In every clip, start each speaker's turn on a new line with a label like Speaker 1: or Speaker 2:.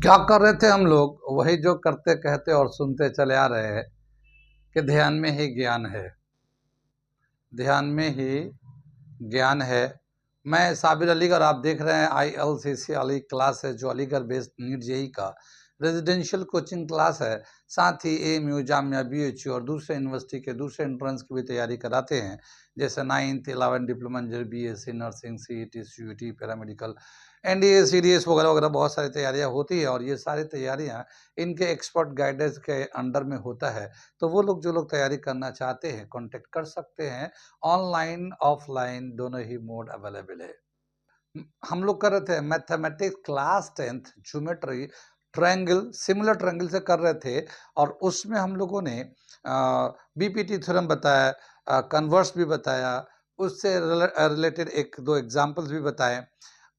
Speaker 1: क्या कर रहे थे हम लोग? वही जो करते कहते और सुनते चले आ रहे हैं कि ध्यान में ही ज्ञान है। ध्यान में ही ज्ञान है। मैं साबिर अलीगढ़, आप देख रहे हैं ILCC अली क्लास है, जो अलीगढ़ बेस्ड नीट जेई का रेजिडेंशियल कोचिंग क्लास है। साथ ही AMU, जामिया, BHU और दूसरे यूनिवर्सिटी के दूसरे एंट्रेंस की भी तैयारी कराते हैं, जैसे 9th 11 diploma engineer, BSc nursing, CET, CUT, paramedical, NDA, CDS वगैरह वगैरह बहुत सारी तैयारियां होती है। और ये सारी तैयारियां इनके एक्सपर्ट गाइडेंस के अंडर में होता है। तो वो लोग जो लोग तैयारी करना चाहते हैं कांटेक्ट कर सकते हैं। ऑनलाइन ऑफलाइन दोनों ही मोड अवेलेबल है। हम लोग कर रहे थे mathematics class 10th geometry, triangle, similar triangle से कर रहे थे। और उसमें हम लोगों ने BPT थ्योरम बताया, कन्वर्स भी बताया, उससे रिलेटेड एक दो एग्जांपल्स भी बताए।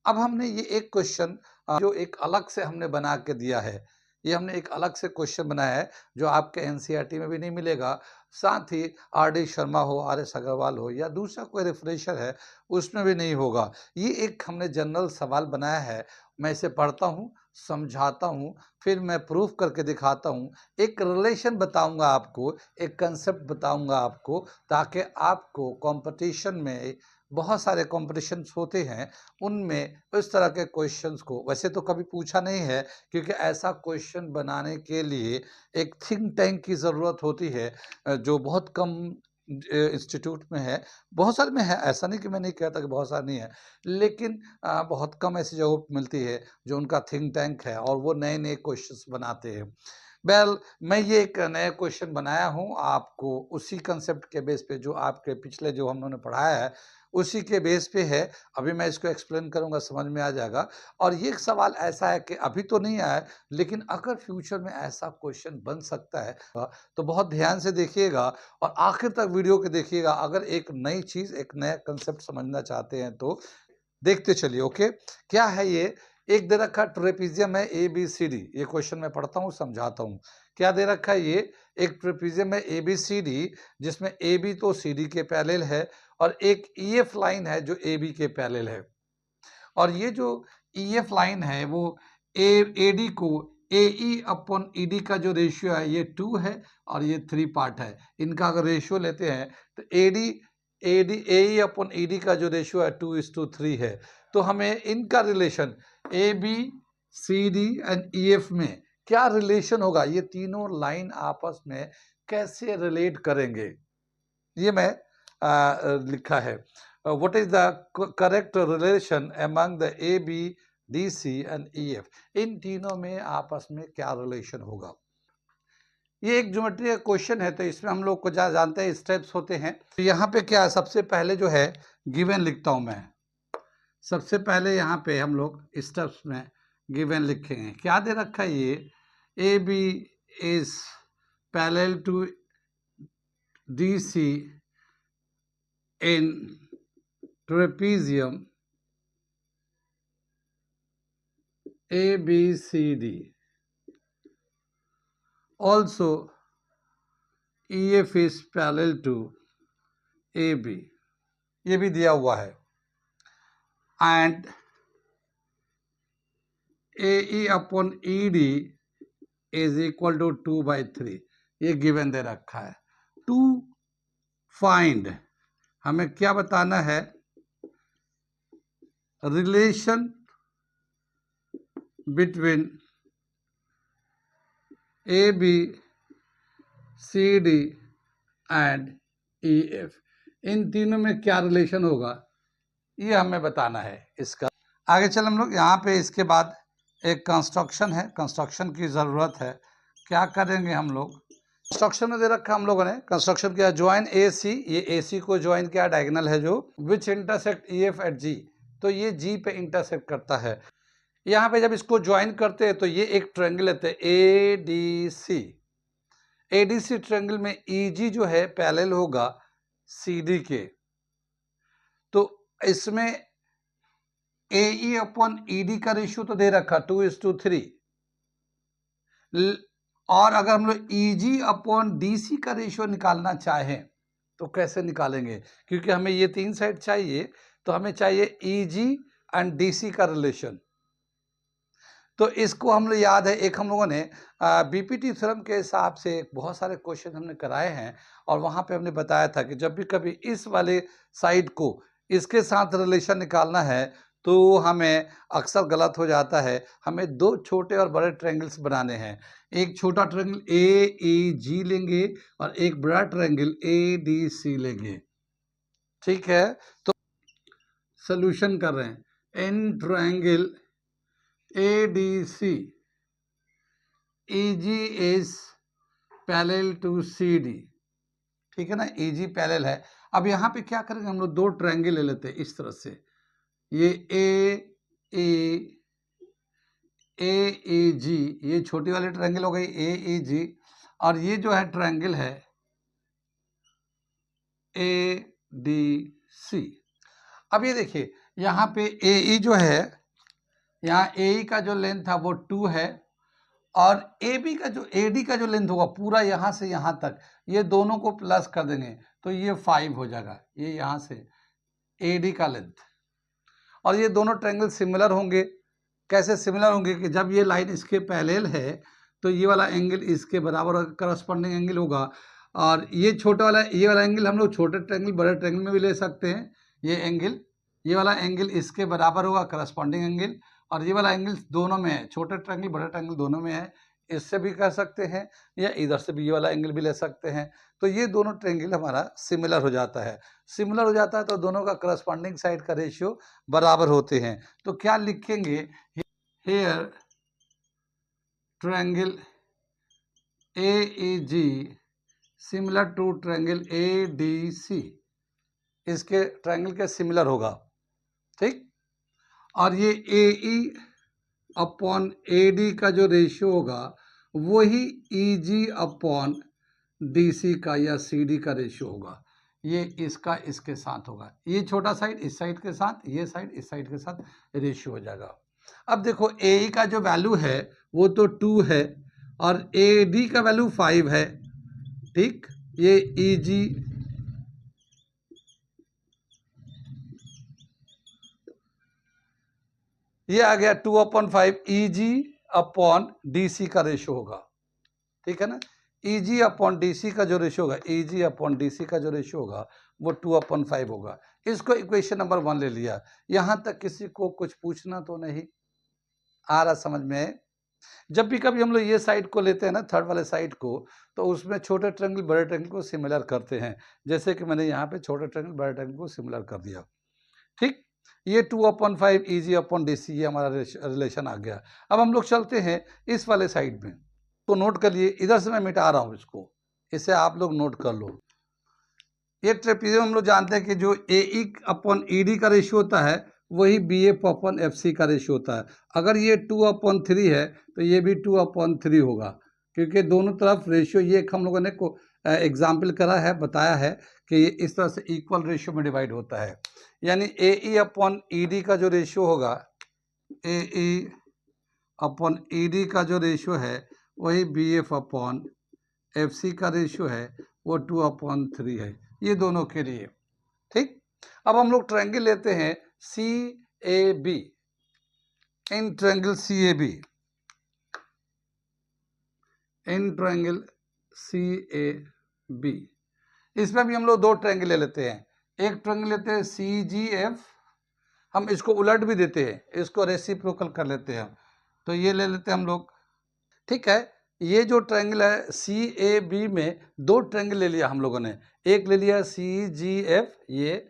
Speaker 1: अब हमने ये एक क्वेश्चन जो एक अलग से हमने बना के दिया है, ये हमने एक अलग से क्वेश्चन बनाया है जो आपके NCERT में भी नहीं मिलेगा। साथ ही RD शर्मा हो, RS अग्रवाल हो या दूसरा कोई रिफ्रेशर है, उसमें भी नहीं होगा। ये एक हमने जनरल सवाल बनाया है। मैं इसे पढ़ता हूँ, समझाता हूँ, फिर मैं प्रूफ करके दिखाता हूँ, एक रिलेशन बताऊंगा आपको, एक कंसेप्ट बताऊंगा आपको, ताकि आपको कंपटीशन में, बहुत सारे कॉम्पिटिशन्स होते हैं, उनमें इस तरह के क्वेश्चंस को वैसे तो कभी पूछा नहीं है, क्योंकि ऐसा क्वेश्चन बनाने के लिए एक थिंक टैंक की ज़रूरत होती है, जो बहुत कम इंस्टीट्यूट में है। बहुत सारे में है, ऐसा नहीं कि मैं नहीं कहता कि बहुत सारे नहीं है, लेकिन बहुत कम ऐसी जगहों पर मिलती है जो उनका थिंक टैंक है और वो नए नए क्वेश्चंस बनाते हैं। मैं ये एक नया क्वेश्चन बनाया हूँ आपको, उसी कंसेप्ट के बेस पे जो आपके पिछले जो हम लोगों ने पढ़ाया है, उसी के बेस पे है। अभी मैं इसको एक्सप्लेन करूँगा, समझ में आ जाएगा। और ये एक सवाल ऐसा है कि अभी तो नहीं आया है, लेकिन अगर फ्यूचर में ऐसा क्वेश्चन बन सकता है तो बहुत ध्यान से देखिएगा और आखिर तक वीडियो को देखिएगा। अगर एक नई चीज़, एक नया कंसेप्ट समझना चाहते हैं तो देखते चलिए। ओके, क्या है ये? एक दे रखा ट्रेपीजियम है ABCD। ये क्वेश्चन मैं पढ़ता हूँ, समझाता हूँ। क्या दे रखा है? ये एक ट्रेपीजियम है ABCD, जिसमें AB तो CD के पैरेलल है और एक EF लाइन है जो AB के पैरेलल है। और ये जो EF लाइन है वो AD को AE अपॉन ED का जो रेशियो है ये 2 है और ये 3 पार्ट है। इनका अगर रेशियो लेते हैं तो AE अपॉन ED का जो रेशियो है 2:3 है। तो हमें इनका रिलेशन ABCD एंड EF में क्या रिलेशन होगा, ये तीनों लाइन आपस में कैसे रिलेट करेंगे, ये मैं लिखा है। What is the correct relation among the AB, DC and EF? इन तीनों में आपस में क्या रिलेशन होगा? ये एक ज्योमेट्री का क्वेश्चन है, तो इसमें हम लोग को जानते हैं स्टेप्स होते हैं। तो यहाँ पे क्या है, सबसे पहले जो है गिवन लिखता हूँ मैं। सबसे पहले यहाँ पे हम लोग स्टेप्स में गिवन लिखेंगे। क्या दे रखा है? ये AB is parallel to DC in trapezium ABCD. Also, EF is parallel to AB. ये भी दिया हुआ है। And AE upon ED is equal to 2/3. ये गिवन दे रखा है। टू फाइंड, हमें क्या बताना है? Relation between AB, CD and EF। इन तीनों में क्या रिलेशन होगा, ये हमें बताना है। इसका आगे चल हम लोग यहाँ पे, इसके बाद एक कंस्ट्रक्शन है, कंस्ट्रक्शन की ज़रूरत है। क्या करेंगे हम लोग? कंस्ट्रक्शन में दे रखा हम लोगों ने, कंस्ट्रक्शन किया ज्वाइन AC, ये AC को ज्वाइन किया, डायगोनल है जो, which intersect EF at G, तो ये G पे इंटरसेक्ट करता है। यहाँ पे जब इसको ज्वाइन करते हैं तो ये एक ट्रायंगल लेते हैं ADC। ADC ट्रायंगल में EG जो है पैरेलल होगा CD के, तो इसमें AE अपॉन ED का रेशियो तो दे रखा 2:3। और अगर हम लोग EG अपॉन DC का रेशियो निकालना चाहें तो कैसे निकालेंगे? क्योंकि हमें ये तीन साइड चाहिए, तो हमें चाहिए EG एंड DC का रिलेशन। तो इसको हम लोग याद है, एक हम लोगों ने बीपीटी थ्योरम के हिसाब से बहुत सारे क्वेश्चन हमने कराए हैं और वहाँ पे हमने बताया था कि जब भी कभी इस वाले साइड को इसके साथ रिलेशन निकालना है तो हमें अक्सर गलत हो जाता है। हमें दो छोटे और बड़े ट्रायंगल्स बनाने हैं। एक छोटा ट्रायंगल ए ई जी लेंगे और एक बड़ा ट्रायंगल ए डी सी लेंगे। ठीक है, तो सॉल्यूशन कर रहे हैं। In triangle ADC EG is parallel to CD। ठीक है ना, EG पैरेलल है। अब यहाँ पे क्या करेंगे, हम लोग दो ट्रायंगल ले लेते हैं इस तरह से। ये AEG, ये छोटी वाली ट्रायंगल हो गई AEG, और ये जो है ट्रायंगल है ADC। अब ये देखिए यहाँ पे AE जो है, यहाँ AE का जो लेंथ था वो 2 है और AB का जो AD का जो लेंथ होगा पूरा यहाँ से यहाँ तक, ये दोनों को प्लस कर देंगे तो ये 5 हो जाएगा। ये यहाँ से AD का लेंथ, और ये दोनों ट्रायंगल सिमिलर होंगे। कैसे सिमिलर होंगे कि जब ये लाइन इसके पैरेलल है तो ये वाला एंगल इसके बराबर करस्पॉन्डिंग एंगल होगा, और ये छोटा वाला, ये वाला एंगल हम लोग छोटे ट्रायंगल बड़े ट्रायंगल में भी ले सकते हैं। ये एंगल, ये वाला एंगल इसके बराबर होगा करस्पॉन्डिंग एंगल, और ये वाला एंगल दोनों में है, छोटे ट्रायंगल बड़े ट्रायंगल दोनों में है। इससे भी कर सकते हैं या इधर से भी ये वाला एंगल भी ले सकते हैं। तो ये दोनों ट्रायंगल हमारा सिमिलर हो जाता है। सिमिलर हो जाता है तो दोनों का करस्पॉन्डिंग साइड का रेशियो बराबर होते हैं। तो क्या लिखेंगे, here triangle AEG similar to triangle ADC, इसके ट्रायंगल के सिमिलर होगा। ठीक, और ये AE अपॉन AD का जो रेशियो होगा वही EG अपॉन DC का या CD का रेशियो होगा। ये इसका इसके साथ होगा, ये छोटा साइड इस साइड के साथ, ये साइड इस साइड के साथ रेशियो हो जाएगा। अब देखो AE का जो वैल्यू है वो तो 2 है और AD का वैल्यू 5 है। ठीक, ये EG ये आ गया 2/5 EG अपॉन DC का रेशियो होगा। ठीक है ना, EG अपॉन DC का जो रेशियो होगा, EG अपॉन DC का जो रेशियो होगा वो 2/5 होगा। इसको इक्वेशन नंबर 1 ले लिया। यहाँ तक किसी को कुछ पूछना तो नहीं आ रहा समझ में? जब भी कभी हम लोग ये साइड को लेते हैं ना, थर्ड वाले साइड को, तो उसमें छोटे ट्रायंगल बड़े ट्रायंगल को सिमिलर करते हैं। जैसे कि मैंने यहाँ पे छोटे ट्रायंगल बड़े ट्रायंगल को सिमिलर कर दिया। ठीक, ये 2/5 EG अपॉन DC, ये हमारा रिलेशन आ गया। अब हम लोग चलते हैं इस वाले साइड में, तो नोट कर लिए, इधर से मैं मिटा रहा हूँ इसको, इसे आप लोग नोट कर लो। ये ट्रेपेजियम हम लोग जानते हैं कि जो AE अपॉन ED का रेशियो होता है वही BF अपॉन FC का रेशियो होता है। अगर ये 2/3 है तो ये भी 2/3 होगा, क्योंकि दोनों तरफ रेशियो, ये एक हम लोगों ने को एग्जाम्पल करा है, बताया है कि ये इस तरह से इक्वल रेशियो में डिवाइड होता है। यानी AE अपॉन ED का जो रेशियो होगा, AE अपॉन ED का जो रेशियो है वही BF अपॉन FC का रेशियो है वो 2/3 है, ये दोनों के लिए। ठीक, अब हम लोग ट्रायंगल लेते हैं CAB। In triangle CAB, in triangle CAB, इसमें भी हम लोग दो ट्रायंगल ले लेते हैं। एक ट्रायंगल लेते हैं CGF, हम इसको उलट भी देते हैं, इसको रेसिप्रोकल कर लेते हैं। तो ये ले लेते हैं हम लोग। ठीक है, ये जो ट्रायंगल है CAB में दो ट्रायंगल ले लिया हम लोगों ने। एक ले लिया CGF, ये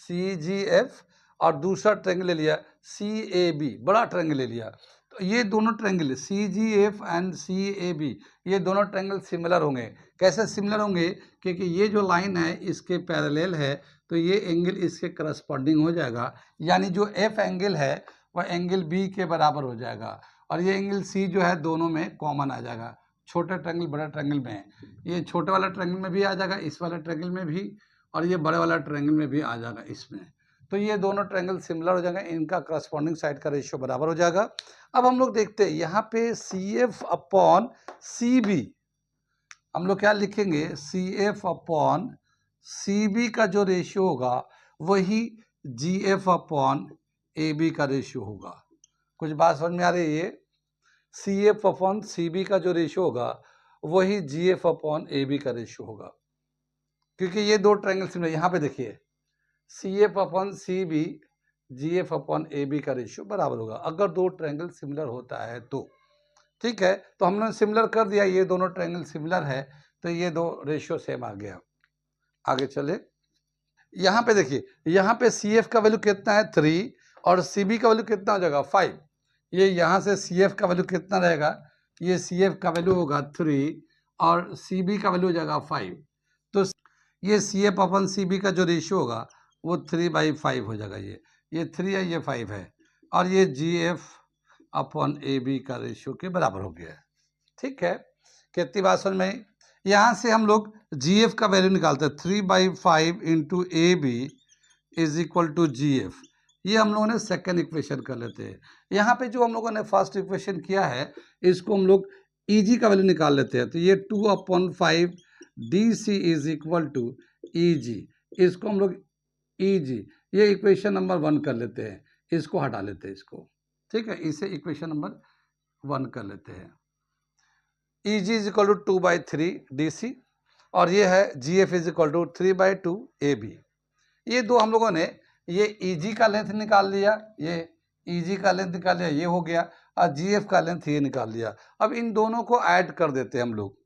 Speaker 1: CGF, और दूसरा ट्रायंगल ले लिया CAB, बड़ा ट्रायंगल ले लिया। तो ये दोनों ट्रायंगल CGF एंड CAB, ये दोनों ट्रायंगल सिमिलर होंगे। कैसे सिमिलर होंगे? क्योंकि ये जो लाइन है इसके पैरेलल है तो ये एंगल इसके करस्पॉन्डिंग हो जाएगा, यानी जो F एंगल है वह एंगल B के बराबर हो जाएगा, और ये एंगल C जो है दोनों में कॉमन आ जाएगा। छोटे ट्रायंगल बड़ा ट्रायंगल में, ये छोटे वाला ट्रायंगल में भी आ जाएगा, इस वाला ट्रायंगल में भी, और ये बड़े वाला ट्रायंगल में भी आ जाएगा इसमें। तो ये दोनों ट्रायंगल सिमिलर हो जाएंगे, इनका करस्पॉन्डिंग साइड का रेशियो बराबर हो जाएगा। अब हम लोग देखते हैं यहाँ पे CF अपॉन CB, हम लोग क्या लिखेंगे, CF अपॉन CB का जो रेशियो होगा वही GF अपॉन AB का रेशियो होगा। कुछ बात समझ में आ रही है? C F upon C B का जो रेशियो होगा वही G F upon A B का रेशियो होगा, क्योंकि ये दो ट्रायंगल सिमिलर, यहाँ पे देखिए C F upon C B G F upon A B का रेशियो बराबर होगा अगर दो ट्रायंगल सिमिलर होता है तो। ठीक है, तो हमने सिमिलर कर दिया, ये दोनों ट्रायंगल सिमिलर है तो ये दो रेशियो सेम आ गया। आगे चले, यहाँ पे देखिए, यहाँ पे सी एफ का वैल्यू कितना है 3 और सी बी का वैल्यू कितना हो जाएगा 5। ये यहाँ से सी एफ का वैल्यू कितना रहेगा, ये सी एफ का वैल्यू होगा 3 और सी बी का वैल्यू हो जाएगा 5। तो ये सी एफ अपन सी बी का जो रेशियो होगा वो 3/5 हो जाएगा। ये 3 है, ये 5 है, और ये जी एफ अपॉन ए बी का रेशियो के बराबर हो गया है। ठीक है, कितनी बात समझ में? यहाँ से हम लोग जी एफ का वैल्यू निकालते हैं, 3/5 into A B is equal to G F. ये हम लोगों ने सेकेंड इक्वेशन कर लेते हैं। यहाँ पे जो हम लोगों ने फर्स्ट इक्वेशन किया है इसको हम लोग ई जी का वैल्यू निकाल लेते हैं, तो ये 2/5 D C is equal to E G, इसको हम लोग ई जी, ये इक्वेशन नंबर 1 कर लेते हैं, इसको हटा लेते हैं इसको। ठीक है, इसे इक्वेशन नंबर 1 कर लेते हैं। E G is equal to 2/3 D C और ये है G F is equal to 3/2 A B. ये दो हम लोगों ने ये ई जी का लेंथ निकाल लिया, ये ई जी का लेंथ निकाल लिया, ये हो गया, और जी एफ का लेंथ ये निकाल लिया। अब इन दोनों को ऐड कर देते हैं हम लोग,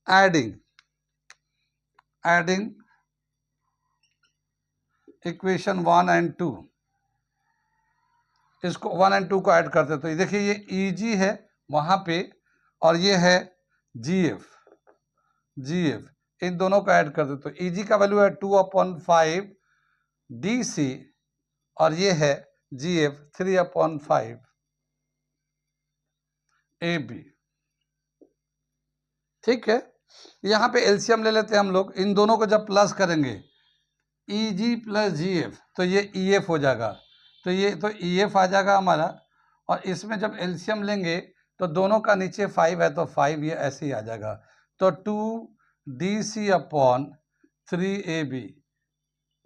Speaker 1: एडिंग इक्वेशन 1 एंड 2, इसको 1 एंड 2 को ऐड करते हैं। तो देखिए ये ई जी है वहाँ पे और ये है जी एफ, इन दोनों को ऐड कर दे तो ई जी का वैल्यू है 2/5 डी सी और ये है जी एफ 3/5 ए बी। ठीक है, यहाँ पे एलसीएम ले लेते हैं हम लोग, इन दोनों को जब प्लस करेंगे ई जी प्लस जी एफ तो ये ई एफ हो जाएगा, तो ये तो ई एफ आ जाएगा हमारा, और इसमें जब एलसीएम लेंगे तो दोनों का नीचे 5 है तो 5 ये ऐसे ही आ जाएगा, तो 2 D C upon 3 A B.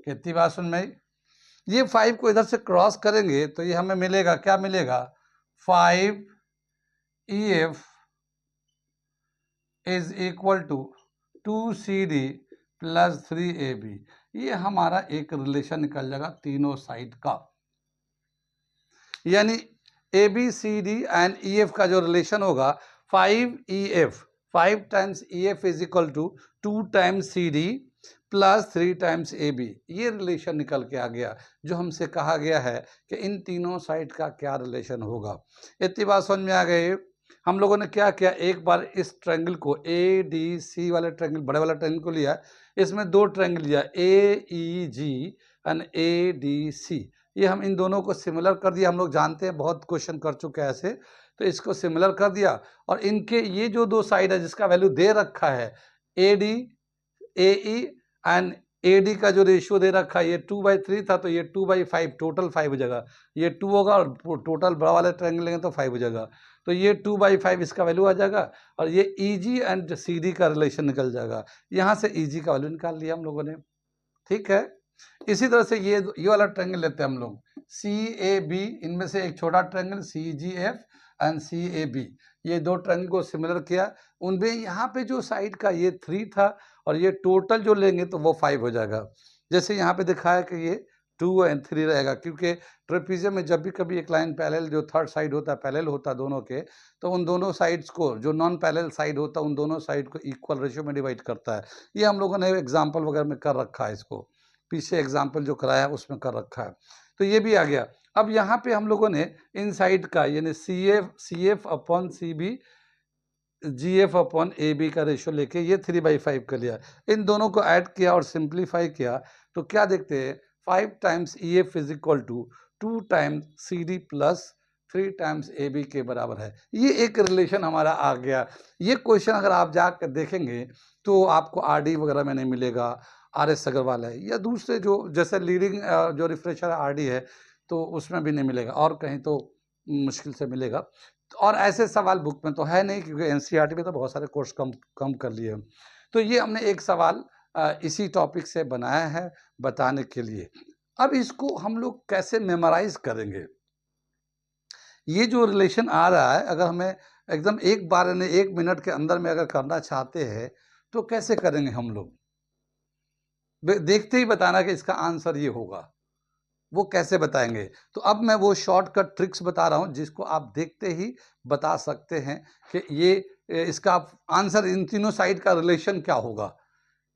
Speaker 1: कितनी बात सुन में? ये 5 को इधर से क्रॉस करेंगे तो ये हमें मिलेगा, क्या मिलेगा, 5 E F is equal to 2 C D plus 3 A B. ये हमारा एक रिलेशन निकल जाएगा तीनों साइड का, यानी A B C D and E F का जो रिलेशन होगा 5 E F, 5 times E F is equal to 2 times C D plus 3 times A B. ये रिलेशन निकल के आ गया जो हमसे कहा गया है कि इन तीनों साइड का क्या रिलेशन होगा। इतनी बात समझ में आ गई। हम लोगों ने क्या किया, एक बार इस ट्रायंगल को ए डी सी वाले ट्रायंगल, बड़े वाला ट्रायंगल को लिया, इसमें दो ट्रायंगल लिया ए ई जी एंड ए डी सी, ये हम इन दोनों को सिमिलर कर दिया। हम लोग जानते हैं, बहुत क्वेश्चन कर चुके हैं ऐसे, तो इसको सिमिलर कर दिया और इनके ये जो दो साइड है जिसका वैल्यू दे रखा है A D A E and A D का जो रेशियो दे रखा है ये 2/3 था तो ये 2/5, टोटल 5 हो जाएगा, ये 2 होगा और टोटल बड़ा वाले ट्रायंगल लेंगे तो 5 हो जाएगा, तो ये 2/5 इसका वैल्यू आ जाएगा और ये ई जी एंड सी डी का रिलेशन निकल जाएगा। यहाँ से ई जी का वैल्यू निकाल लिया हम लोगों ने। ठीक है, इसी तरह से ये वाला ट्रायंगल लेते हैं हम लोग, सी ए बी, इनमें से एक छोटा triangle C G F and C A B, ये दो ट्रायंगल को सिमिलर किया, उनमें यहाँ पे जो साइड का ये 3 था और ये टोटल जो लेंगे तो वो 5 हो जाएगा। जैसे यहाँ पे दिखा है कि ये 2 एंड 3 रहेगा, क्योंकि ट्रेपीजियम में जब भी कभी एक लाइन पैरेलल, जो थर्ड साइड होता है पैरेलल होता है दोनों के, तो उन दोनों साइड्स को, जो नॉन पैरेलल साइड होता है उन दोनों साइड को इक्वल रेशियो में डिवाइड करता है। ये हम लोगों ने एग्जाम्पल वगैरह में कर रखा है, इसको पीछे एग्जाम्पल जो कराया है उसमें कर रखा है, तो ये भी आ गया। अब यहाँ पे हम लोगों ने इन साइड का यानी C F upon C B G F upon A B का रेशियो लेके ये 3/5 कर लिया, इन दोनों को ऐड किया और सिंप्लीफाई किया तो क्या देखते हैं, 5 times E F is equal to 2 times C D plus 3 times A B के बराबर है। ये एक रिलेशन हमारा आ गया। ये क्वेश्चन अगर आप जाकर देखेंगे तो आपको आर डी वगैरह में नहीं मिलेगा, आर एस अग्रवाल है या दूसरे जो जैसे लीडिंग जो रिफ्रेशर आर डी है तो उसमें भी नहीं मिलेगा, और कहीं तो मुश्किल से मिलेगा। और ऐसे सवाल बुक में तो है नहीं, क्योंकि एनसीईआरटी में तो बहुत सारे कोर्स कम कर लिए हैं। तो ये हमने एक सवाल इसी टॉपिक से बनाया है बताने के लिए। अब इसको हम लोग कैसे मेमोराइज करेंगे? ये जो रिलेशन आ रहा है, अगर हमें एकदम एक बार ने 1 मिनट के अंदर में अगर करना चाहते हैं तो कैसे करेंगे हम लोग? देखते ही बताना कि इसका आंसर ये होगा, वो कैसे बताएंगे? तो अब मैं वो शॉर्टकट ट्रिक्स बता रहा हूँ जिसको आप देखते ही बता सकते हैं कि ये इसका आंसर इन तीनों साइड का रिलेशन क्या होगा,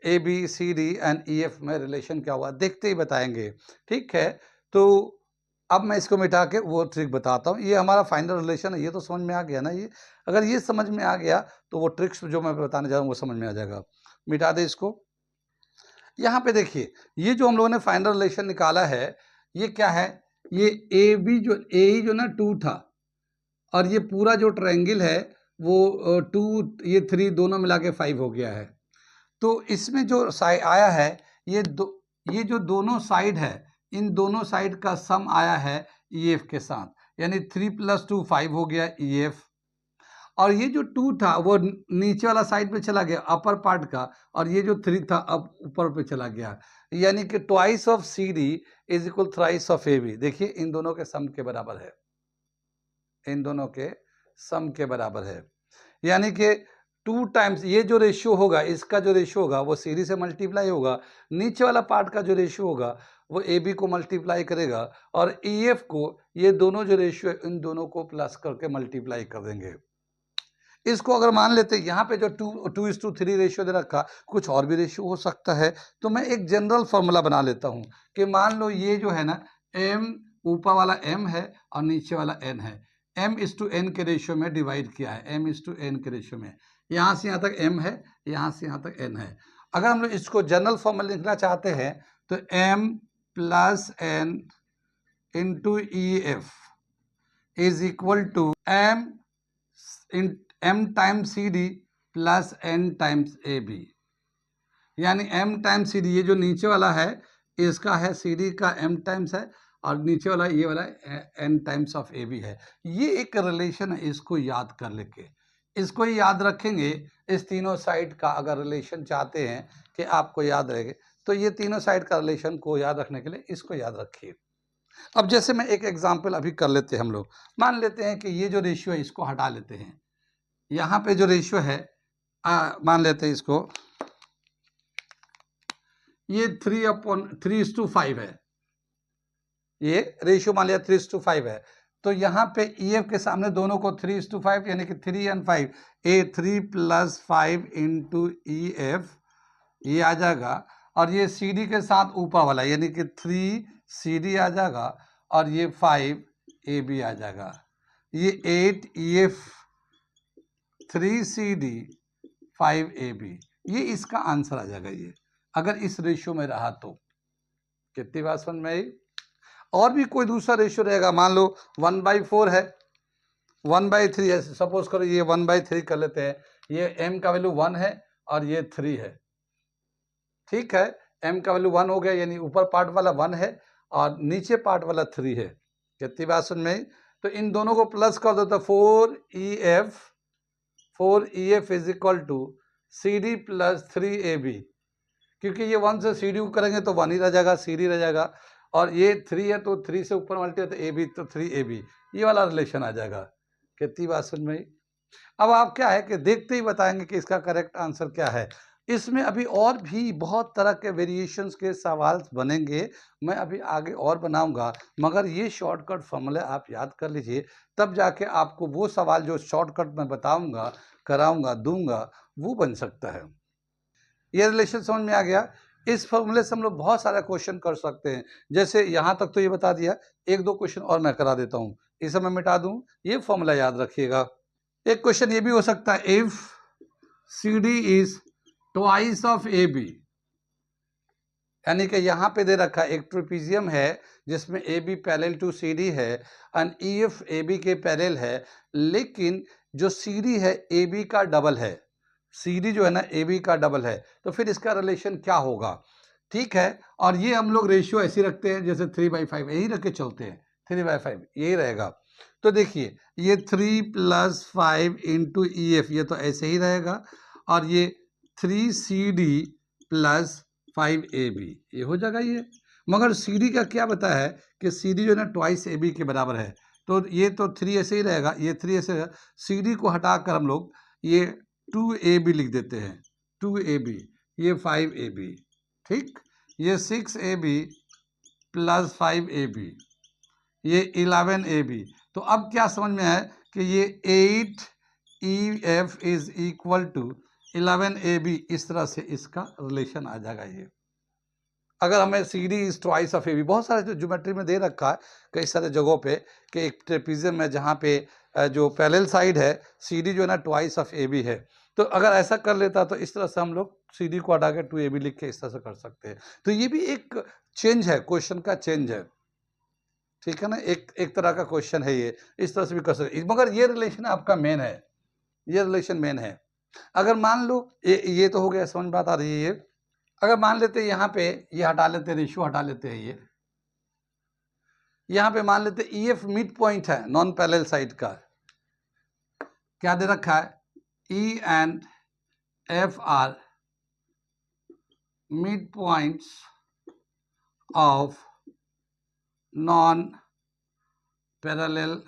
Speaker 1: A B C D and E F में रिलेशन क्या हुआ, देखते ही बताएंगे। ठीक है, तो अब मैं इसको मिटा के वो ट्रिक बताता हूँ। ये हमारा फाइनल रिलेशन है, ये तो समझ में आ गया ना। ये अगर ये समझ में आ गया तो वो ट्रिक्स जो मैं बताने जा रहा हूँ वो समझ में आ जाएगा। मिटा दे इसको। यहाँ पे देखिए, ये जो हम लोगों ने फाइनल रिलेशन निकाला है, ये क्या है? ये ए बी जो ए जो ना 2 था, और ये पूरा जो ट्रायंगल है वो 2 ये 3 दोनों मिला के 5 हो गया है। तो इसमें जो साइड आया है, ये जो दोनों साइड है, इन दोनों साइड का सम आया है ई एफ के साथ, यानी 3 + 2 5 हो गया ई एफ। और ये जो 2 था वो नीचे वाला साइड पे चला गया, अपर पार्ट का, और ये जो 3 था अब ऊपर पे चला गया, यानी कि twice of C D is equal thrice of A B. देखिए इन दोनों के सम के बराबर है, इन दोनों के सम के बराबर है, यानी कि 2 टाइम्स ये जो रेशियो होगा, इसका जो रेशियो होगा वो सी डी से मल्टीप्लाई होगा, नीचे वाला पार्ट का जो रेशियो होगा वो ए बी को मल्टीप्लाई करेगा, और ई एफ को ये दोनों जो रेशियो है इन दोनों को प्लस करके मल्टीप्लाई कर देंगे। इसको अगर मान लेते यहाँ पे जो 2:3 रेशियो दे रखा, कुछ और भी रेशियो हो सकता है, तो मैं एक जनरल फॉर्मूला बना लेता हूँ कि मान लो ये जो है ना m, ऊपर वाला m है और नीचे वाला n है, m:n के रेशियो में डिवाइड किया है, m:n के रेशियो में, यहाँ से यहाँ तक m है, यहाँ से यहाँ तक n है। अगर हम लोग इसको जनरल फॉर्मूला लिखना चाहते हैं तो m + n into E F is equal to m times C D plus n times A B, यानी m टाइम्स सी डी, ये जो नीचे वाला है इसका है सी डी का m टाइम्स है, और नीचे वाला ये वाला n times of A B है। ये एक रिलेशन है, इसको याद कर लेके, इसको ही याद रखेंगे। इस तीनों साइड का अगर रिलेशन चाहते हैं कि आपको याद रहे, तो ये तीनों साइड का रिलेशन को याद रखने के लिए इसको याद रखिए। अब जैसे मैं एक एग्जाम्पल अभी कर लेते हैं हम लोग, मान लेते हैं कि ये जो रेशियो है इसको हटा लेते हैं, यहाँ पे जो रेशियो है मान लेते हैं इसको, ये 3:5 है, ये रेशियो मान लिया 3:5 है। तो यहाँ पे ई एफ के सामने दोनों को 3:5 यानी कि 3 और 5, ए 3 + 5 इंटू ई एफ ये आ जाएगा, और ये सी डी के साथ ऊपर वाला यानी कि 3 सी डी आ जाएगा, और ये 5 ए बी आ जाएगा, ये 8 E F 3 C D 5 A B, ये इसका आंसर आ जाएगा। ये अगर इस रेशियो में रहा तो कितनी बात समझ में आई? और भी कोई दूसरा रेशियो रहेगा, मान लो 1/4 है, 1/3 है, सपोज करो ये 1/3 कर लेते हैं, ये m का वैल्यू 1 है और ये 3 है। ठीक है, m का वैल्यू 1 हो गया, यानी ऊपर पार्ट वाला 1 है और नीचे पार्ट वाला 3 है। कितनी बात समझ में आई? तो इन दोनों को प्लस कर दो तो 4 E F is equal to C D + 3 A B, क्योंकि ये 1 से सी डी को करेंगे तो 1 ही रह जाएगा, सी डी रह जाएगा, और ये 3 है तो 3 से ऊपर मल्टी है तो ए बी, तो 3 ए बी, ये वाला रिलेशन आ जाएगा। कितनी बात समझ में आई? अब आप क्या है कि देखते ही बताएंगे कि इसका करेक्ट आंसर क्या है। इसमें अभी और भी बहुत तरह के वेरिएशंस के सवाल बनेंगे, मैं अभी आगे और बनाऊंगा, मगर ये शॉर्टकट फॉर्मूले आप याद कर लीजिए, तब जाके आपको वो सवाल जो शॉर्टकट में बताऊंगा, कराऊंगा, दूंगा, वो बन सकता है। ये रिलेशन समझ में आ गया? इस फॉर्मूले से हम लोग बहुत सारा क्वेश्चन कर सकते हैं। जैसे यहाँ तक तो ये बता दिया, 1-2 क्वेश्चन और मैं करा देता हूँ, इसे मैं मिटा दूँ, ये फॉर्मूला याद रखिएगा। एक क्वेश्चन ये भी हो सकता है, if C D is twice of A B, यानी कि यहाँ पे दे रखा एक ट्रेपेजियम है जिसमें A B parallel to C D है and E F A B के पैरेलल है, लेकिन जो सी डी है ए बी का डबल है, सी डी जो है ना ए बी का डबल है, तो फिर इसका रिलेशन क्या होगा? ठीक है, और ये हम लोग रेशियो ऐसे रखते हैं जैसे 3/5, यही रख के चलते हैं, 3/5 यही रहेगा। तो देखिए ये 3 + 5 इंटू ई एफ, ये तो ऐसे ही रहेगा, और ये 3 सी डी + 5 ए बी, ये हो जाएगा ये। मगर सी डी का क्या बताया है कि सी डी जो है ना ट्वाइस ए बी के बराबर है, तो ये तो 3 ऐसे ही रहेगा, ये 3 ऐसे रहेगा। CD को हटाकर हम लोग ये 2AB लिख देते हैं, 2AB, ये 5AB, ठीक, ये 6AB प्लस 5AB, ये 11AB। तो अब क्या समझ में आया कि ये 8EF is equal to 11AB, इस तरह से इसका रिलेशन आ जाएगा। ये अगर हमें CD is twice of AB, बहुत सारे जो ज्योमेट्री में दे रखा है कई सारे जगहों पे कि एक ट्रेपीजियम है जहाँ पे जो पैरेलल साइड है CD जो है ना ट्वाइस ऑफ AB है, तो अगर ऐसा कर लेता तो इस तरह से हम लोग CD को हटा के 2AB लिख के इस तरह से कर सकते हैं। तो ये भी एक चेंज है, क्वेश्चन का चेंज है, ठीक है ना, एक तरह का क्वेश्चन है ये, इस तरह से भी कर सकते, मगर ये रिलेशन आपका मेन है, ये रिलेशन मेन है। अगर मान लो ये तो हो गया, समझ बात आ रही है। ये अगर मान लेते हैं यहाँ पे ये हटा लेते हैं, रेशियो हटा लेते हैं, ये यहाँ पे मान लेते EF मिड पॉइंट है नॉन पैरेलल साइड का, क्या दे रखा है, E and F are mid points of non parallel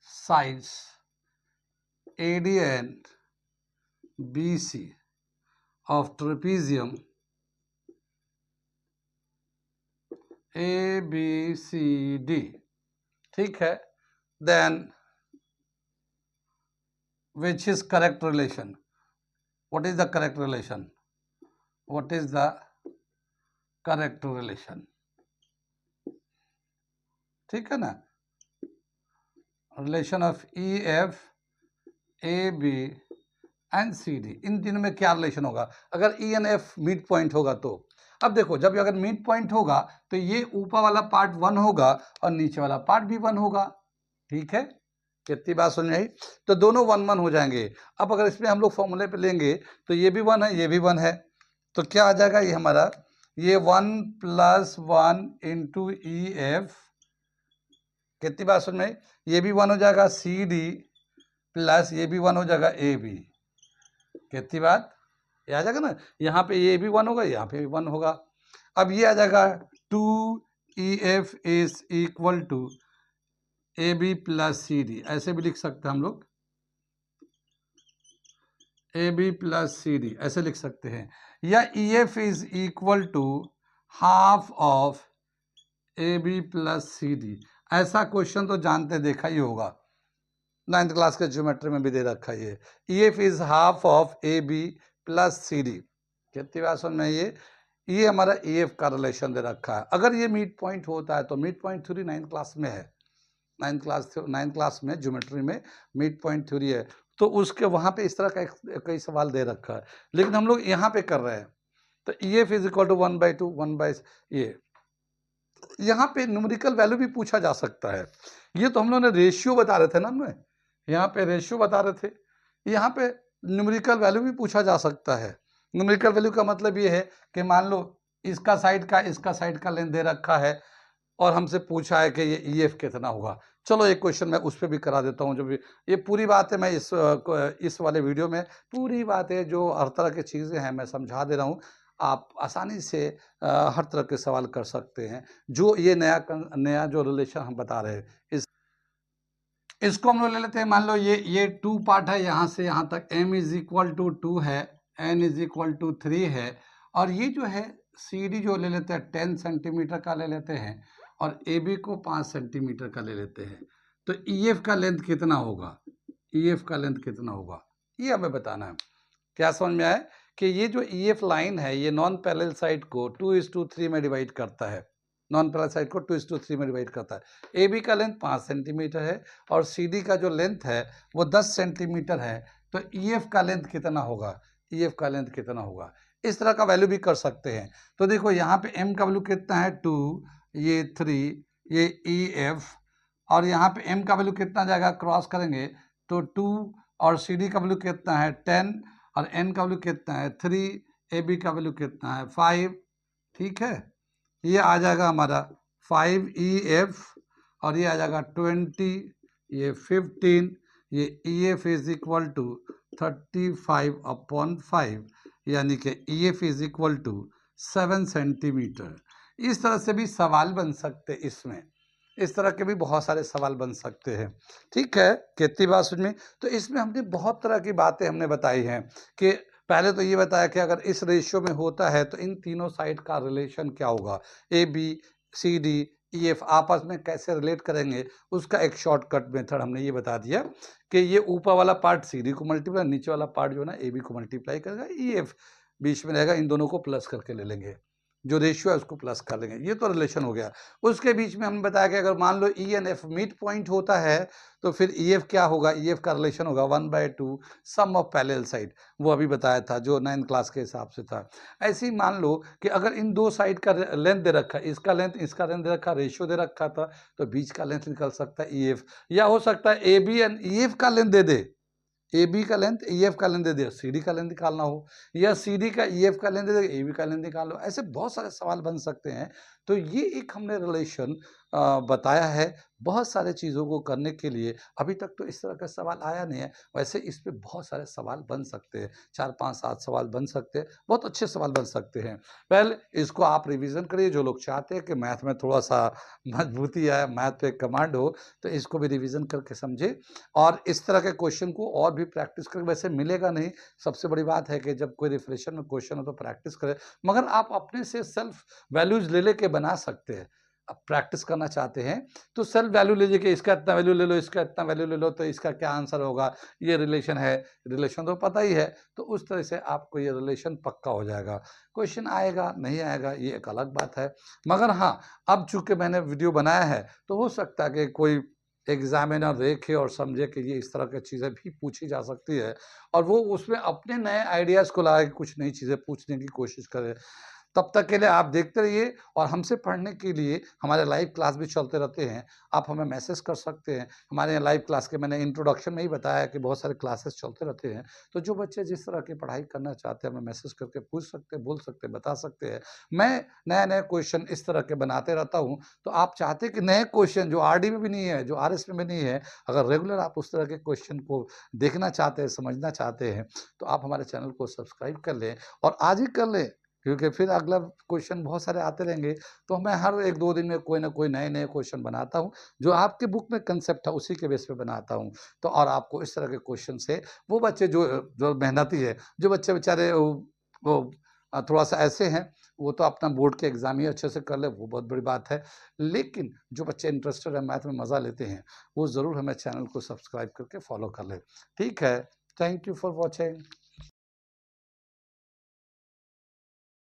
Speaker 1: sides AD and BC of trapezium ABCD, ठीक है, then which is correct relation? What is the correct relation? What is the correct relation? ठीक है ना, relation of EF AB and CD, इन तीनों में क्या relation होगा अगर E and F mid point होगा तो। अब देखो जब अगर मिड पॉइंट होगा तो ये ऊपर वाला पार्ट 1 होगा और नीचे वाला पार्ट भी 1 होगा, ठीक है, कितनी बात सुन रही, तो दोनों 1 1 हो जाएंगे। अब अगर इसमें हम लोग फॉर्मूले पे लेंगे तो ये भी 1 है, ये भी 1 है, तो क्या आ जाएगा ये हमारा, ये 1 + 1 इंटू EF, कितनी बात सुन रही, ये भी 1 हो जाएगा, CD प्लस ये भी 1 हो जाएगा, AB, कितनी बात, ये आ जाएगा ना, यहाँ पे ये भी 1 होगा, यहाँ पे भी 1 होगा। अब ये आ जाएगा 2EF is equal to AB plus CD, ऐसे भी लिख सकते हैं हम लोग, AB प्लस CD ऐसे लिख सकते हैं, या EF is equal to half of AB plus CD। ऐसा क्वेश्चन तो जानते देखा ही होगा, 9th क्लास के ज्योमेट्री में भी दे रखा है ये, EF is half of AB plus CD, कितनी बात सुन में, ये हमारा EF का रिलेशन दे रखा है। अगर ये मिड पॉइंट होता है तो mid point theory 9th class में है, 9th क्लास में ज्योमेट्री में मिड पॉइंट थ्योरी है, तो उसके वहाँ पे इस तरह का कई सवाल दे रखा है, लेकिन हम लोग यहाँ पे कर रहे हैं, तो EF इज इक्वल टू 1/2 1/, ये यहाँ पे न्यूमेरिकल वैल्यू भी पूछा जा सकता है। ये तो हम लोगों ने रेशियो बता रहे थे ना, हमने यहाँ पे रेशियो बता रहे थे, यहाँ पे न्यूमेरिकल वैल्यू भी पूछा जा सकता है। न्यूमेरिकल वैल्यू का मतलब ये है कि मान लो इसका साइड का लेंथ दे रखा है और हमसे पूछा है कि ये EF कितना होगा। चलो एक क्वेश्चन मैं उस पर भी करा देता हूँ, जो भी ये पूरी बात है मैं इस वाले वीडियो में पूरी बातें जो हर तरह की चीज़ें हैं मैं समझा दे रहा हूँ, आप आसानी से हर तरह के सवाल कर सकते हैं। जो ये नया जो रिलेशन हम बता रहे हैं, इसको हम लोग ले लेते हैं, मान लो ये 2 पार्ट है, यहाँ से यहाँ तक M इज इक्वल टू 2 है, N इज इक्वल टू 3 है, और ये जो है CD जो ले लेते हैं 10 सेंटीमीटर का ले लेते हैं और AB को 5 सेंटीमीटर का ले लेते हैं, तो EF का लेंथ कितना होगा, EF का लेंथ कितना होगा ये हमें बताना है। क्या समझ में आया कि ये जो EF लाइन है ये नॉन पैरेलल साइड को 2:3 में डिवाइड करता है, नॉन पैरेलल साइड को 2:3 में डिवाइड करता है। AB का लेंथ 5 सेंटीमीटर है और CD का जो लेंथ है वो 10 सेंटीमीटर है, तो EF का लेंथ कितना होगा, EF का लेंथ कितना होगा, इस तरह का वैल्यू भी कर सकते हैं। तो देखो यहाँ पे M का वैल्यू कितना है 2, ये 3, ये EF, और यहाँ पे M का वैल्यू कितना जाएगा, क्रॉस करेंगे तो 2, और CD का वैल्यू कितना है 10, और N का वैल्यू कितना है 3, AB का वैल्यू कितना है 5, ठीक है, ये आ जाएगा हमारा 5EF, और ये आ जाएगा 20, ये 15, ये EF इज इक्वल टू 35/5, यानी कि EF is equal to 7 centimetre. इस तरह से भी सवाल बन सकते इसमें, इस तरह के भी बहुत सारे सवाल बन सकते हैं। ठीक है, कितनी बात समझ में? तो इसमें हमने बहुत तरह की बातें हमने बताई हैं कि पहले तो ये बताया कि अगर इस रेशियो में होता है तो इन तीनों साइड का रिलेशन क्या होगा? A, B, C, D, E, F आपस में कैसे रिलेट करेंगे, उसका एक शॉर्टकट मेथड हमने ये बता दिया कि ये ऊपर वाला पार्ट सी डी को मल्टीप्लाई, नीचे वाला पार्ट जो है ना ए बी को मल्टीप्लाई करेगा, ई, एफ बीच में रहेगा, इन दोनों को प्लस करके ले लेंगे। जो रेशियो है उसको प्लस कर लेंगे, ये तो रिलेशन हो गया। उसके बीच में हमने बताया कि अगर मान लो E and F midpoint होता है तो फिर ई एफ क्या होगा? ई एफ का रिलेशन होगा 1/2 सम ऑफ पैरेलल साइड, वो अभी बताया था जो 9th क्लास के हिसाब से था। ऐसे ही मान लो कि अगर इन दो साइड का लेंथ दे रखा है, इसका लेंथ दे रखा, रेशियो दे रखा था, तो बीच का लेंथ निकल सकता है ई एफ, या हो सकता है A B and E F का लेंथ दे दे, ए बी का लेंथ ई एफ का लेंथ दे दिया, सी डी का लेंथ निकालना हो, या सी डी का ई एफ का लेंथ दे दिया, ए बी का लेंथ निकालो। ऐसे बहुत सारे सवाल बन सकते हैं। तो ये एक हमने रिलेशन बताया है बहुत सारे चीज़ों को करने के लिए। अभी तक तो इस तरह का सवाल आया नहीं है, वैसे इस पे बहुत सारे सवाल बन सकते हैं, 4, 5, 7 सवाल बन सकते हैं, बहुत अच्छे सवाल बन सकते हैं। पहले इसको आप रिवीजन करिए, जो लोग चाहते हैं कि मैथ में थोड़ा-सा मजबूती आए, मैथ पे कमांड हो, तो इसको भी रिवीजन करके समझें और इस तरह के क्वेश्चन को और भी प्रैक्टिस करें। वैसे मिलेगा नहीं, सबसे बड़ी बात है कि जब कोई रिफ्रेशन में क्वेश्चन हो तो प्रैक्टिस करें, मगर आप अपने से सेल्फ वैल्यूज़ ले लेके बना सकते हैं। आप प्रैक्टिस करना चाहते हैं तो सेल्फ वैल्यू लीजिए कि इसका इतना वैल्यू ले लो, इसका इतना वैल्यू ले लो, तो इसका क्या आंसर होगा, ये रिलेशन है, रिलेशन तो पता ही है, तो उस तरह से आपको ये रिलेशन पक्का हो जाएगा। क्वेश्चन आएगा, नहीं आएगा, ये एक अलग बात है। मगर हाँ, अब चूँकि मैंने वीडियो बनाया है, तो हो सकता है कि कोई एग्ज़ामिनर देखे और समझे कि ये इस तरह की चीज़ें भी पूछी जा सकती है और वो उसमें अपने नए आइडियाज़ को ला के कुछ नई चीज़ें पूछने की कोशिश करे। तब तक के लिए आप देखते रहिए और हमसे पढ़ने के लिए हमारे लाइव क्लास भी चलते रहते हैं। आप हमें मैसेज कर सकते हैं। हमारे यहाँ लाइव क्लास के मैंने इंट्रोडक्शन में ही बताया कि बहुत सारे क्लासेस चलते रहते हैं। तो जो बच्चे जिस तरह की पढ़ाई करना चाहते हैं, हमें मैसेज करके पूछ सकते हैं, बोल सकते हैं, बता सकते हैं। मैं नए-नए क्वेश्चन इस तरह के बनाते रहता हूँ। तो आप चाहते हैं कि नए क्वेश्चन जो आरडी में भी नहीं है, जो आरएस में भी नहीं है, अगर रेगुलर आप उस तरह के क्वेश्चन को देखना चाहते हैं, समझना चाहते हैं, तो आप हमारे चैनल को सब्सक्राइब कर लें और आज ही कर लें। क्योंकि फिर अगला क्वेश्चन बहुत सारे आते रहेंगे, तो मैं हर 1-2 दिन में कोई ना कोई नए-नए क्वेश्चन बनाता हूँ, जो आपके बुक में कांसेप्ट है उसी के बेस पे बनाता हूँ। तो और आपको इस तरह के क्वेश्चन से वो बच्चे जो मेहनती है, जो बच्चे बेचारे वो थोड़ा-सा ऐसे हैं, वो तो अपना बोर्ड के एग्ज़ाम ही अच्छे से कर ले, वो बहुत बड़ी बात है। लेकिन जो बच्चे इंटरेस्टेड है, मैथ में मज़ा लेते हैं, वो ज़रूर हमें चैनल को सब्सक्राइब करके फॉलो कर लें। ठीक है, थैंक यू फॉर वॉचिंग।